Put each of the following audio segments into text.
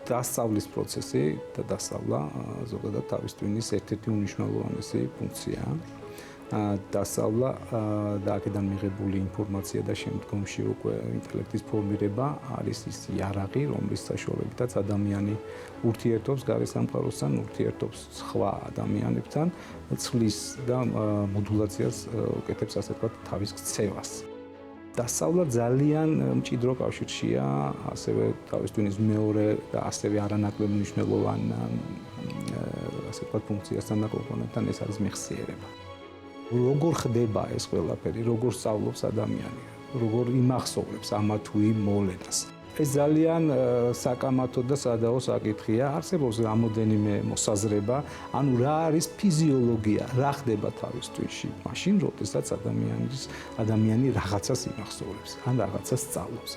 დასწავლის პროცესი და დასწავლა ზოგადად თავის ტვინის ერთ-ერთი უნიშნელოვანესი ფუნქციაა. დასწავლა და აქედან მიღებული ინფორმაცია და შემდგომში უკვე ინტელექტის ფორმირება არის ის იარაღი, რომლის საშუალებითაც ადამიანი ურთიერთობს გარე სამყაროსთან, ურთიერთობს სხვა ადამიანებთან, ცვლის და მოდულაციას უკეთებს, ასე ვთქვათ, თავის ქცევას. დასწავლა ძალიან მჭიდრო კავშირშია ასევე თავის ტვინის მეორე და ასევე არანაკლებ მნიშვნელოვან ასე ვთქვათ ფუნქციასთან და კომპონენტთან, ეს არის მეხსიერება. როგორ ხდება ეს ყველაფერი, როგორ სწავლობს ადამიანი, როგორ იმახსოვრებს ამა თუ იმ მოვლენას. ეს ძალიან საკამათო და სადაო საკითხია. არსებობს რამოდენიმე მოსაზრება, ანუ რა არის ფიზიოლოგია, რა ხდება თავის ტვინში, მაშინ, როდესაც ადამიანი რაღაცას იმახსოვრებს, ან რაღაცას სწავლობს.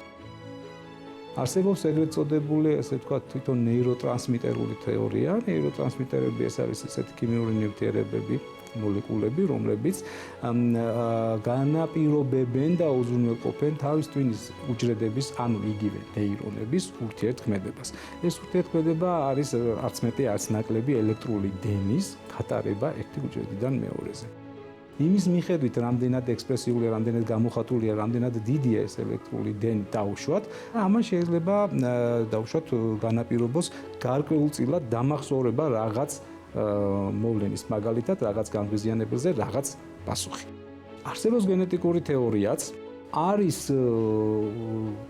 არსებობს ეგრეთ წოდებული, ასე ვთქვათ, თვითონ ნეიროტრანსმიტერული თეორია. ნეიროტრანსმიტერები ეს არის ესეთი ქიმიური ნივთიერებები, მოლეკულები, რომლებიც განაპირობებენ და უზრუნველყოფენ თავის ტვინის უჯრედების, ანუ იგივე ნეირონების ურთიერთქმედებას. ეს ურთიერთქმედება არის არც მეტი, არც ნაკლები ელექტრული დენის გატარება ერთი უჯრედიდან მეორეზე. იმის მიხედვით, რამდენად ექსპრესიული, რამდენად გამოხატულია, რამდენად დიდია ეს ელექტრული დენი დაუშვათ, ამან შეიძლება დაუშვათ განაპირობოს გარკვეულწილად დამახსოვრება რაღაც მოვლენის, მაგალითად რაღაც განღიზიანებელზე რაღაც პასუხი. არსებობს გენეტიკური თეორიაც, არის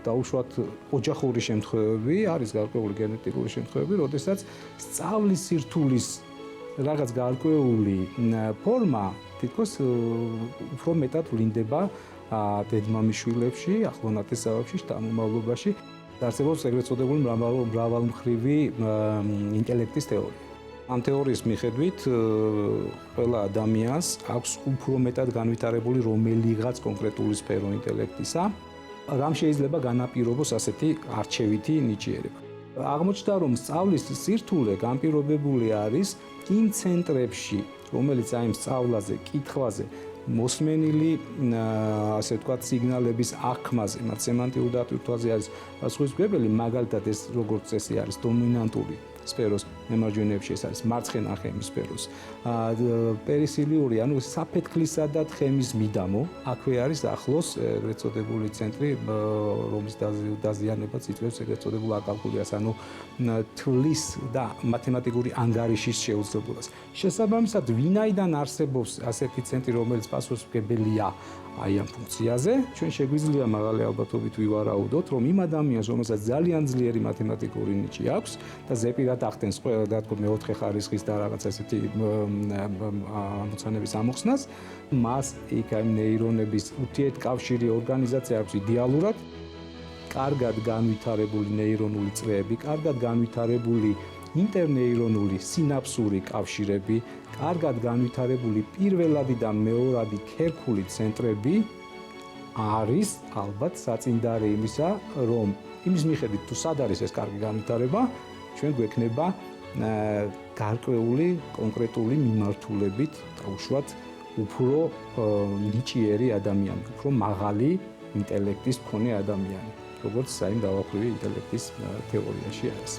დაუშვათ ოჯახური შემთხვევები, არის გარკვეული გენეტიკური შემთხვევები, როდესაც სწავლის სირთულის რაღაც გარკვეული ფორმა თითქოს უფრო მეტად ვლინდება დედმამიშვილებში, ახლონათესავებში, შთამომავლობაში. არსებობს ეგრეთ წოდებული მრავალმხრივი ინტელექტის თეორია. ამ თეორიის მიხედვით ყველა ადამიანს აქვს უფრო მეტად განვითარებული რომელიღაც კონკრეტული სფერო ინტელექტისა, რამ შეიძლება განაპირობოს ასეთი არჩევითი ნიჭიერება. აღმოჩნდა, რომ სწავლის სირთულე განპირობებული არის იმ ცენტრებში, რომელიც აი ამ სწავლაზე, კითხვაზე მოსმენილი, ასე ვთქვათ, სიგნალების აღქმაზე, მათ სემანტიურ დატვირთვაზე არის პასუხისმგებელი, მაგალითად ეს როგორც წესი არის დომინანტური სფეროს მემარჯვენეებში, ეს არის მარცხენა ჰემისფეროს პერისილიური, ანუ საფეთქლისა და თხემის მიდამო, აქვე არის ახლოს ეგრეთ წოდებული ცენტრი, რომლის დაზიანებაც იწვევს ეგრეთ წოდებულ აკალკულიას, ანუ თვლის და მათემატიკური ანგარიშის შეუძლებლობას. შესაბამისად, ვინაიდან არსებობს ასეთი ცენტრი, რომელიც პასუხისმგებელია აი ამ ფუნქციაზე, ჩვენ შეგვიძლია მაღალი ალბათობით ვივარაუდოთ, რომ იმ ადამიანს, რომელსაც ძალიან ძლიერი მათემატიკური ნიჭი აქვს და ზეპირად ახდენს ყველა და თქო მეოთხე ხარისხის და რაღაც ესეთი ამოცანების ამოხსნას, მას იქ აი ნეირონების ურთიერთკავშირი ორგანიზაცია აქვს იდეალურად, კარგად განვითარებული ნეირონული წრეები, კარგად განვითარებული ინტერნეირონული სინაფსური კავშირები, კარგად განვითარებული პირველადი და მეორადი ქერქული ცენტრები არის ალბათ საწინდარი იმისა, რომ იმის მიხედვით თუ სად არის ეს კარგი განვითარება, ჩვენ გვექნება გარკვეული კონკრეტული მიმართულებით დაუშვათ უფრო ნიჭიერი ადამიანი, უფრო მაღალი ინტელექტის მქონე ადამიანი, როგორც საიმდავახვრივი ინტელექტის თეორიაში არის.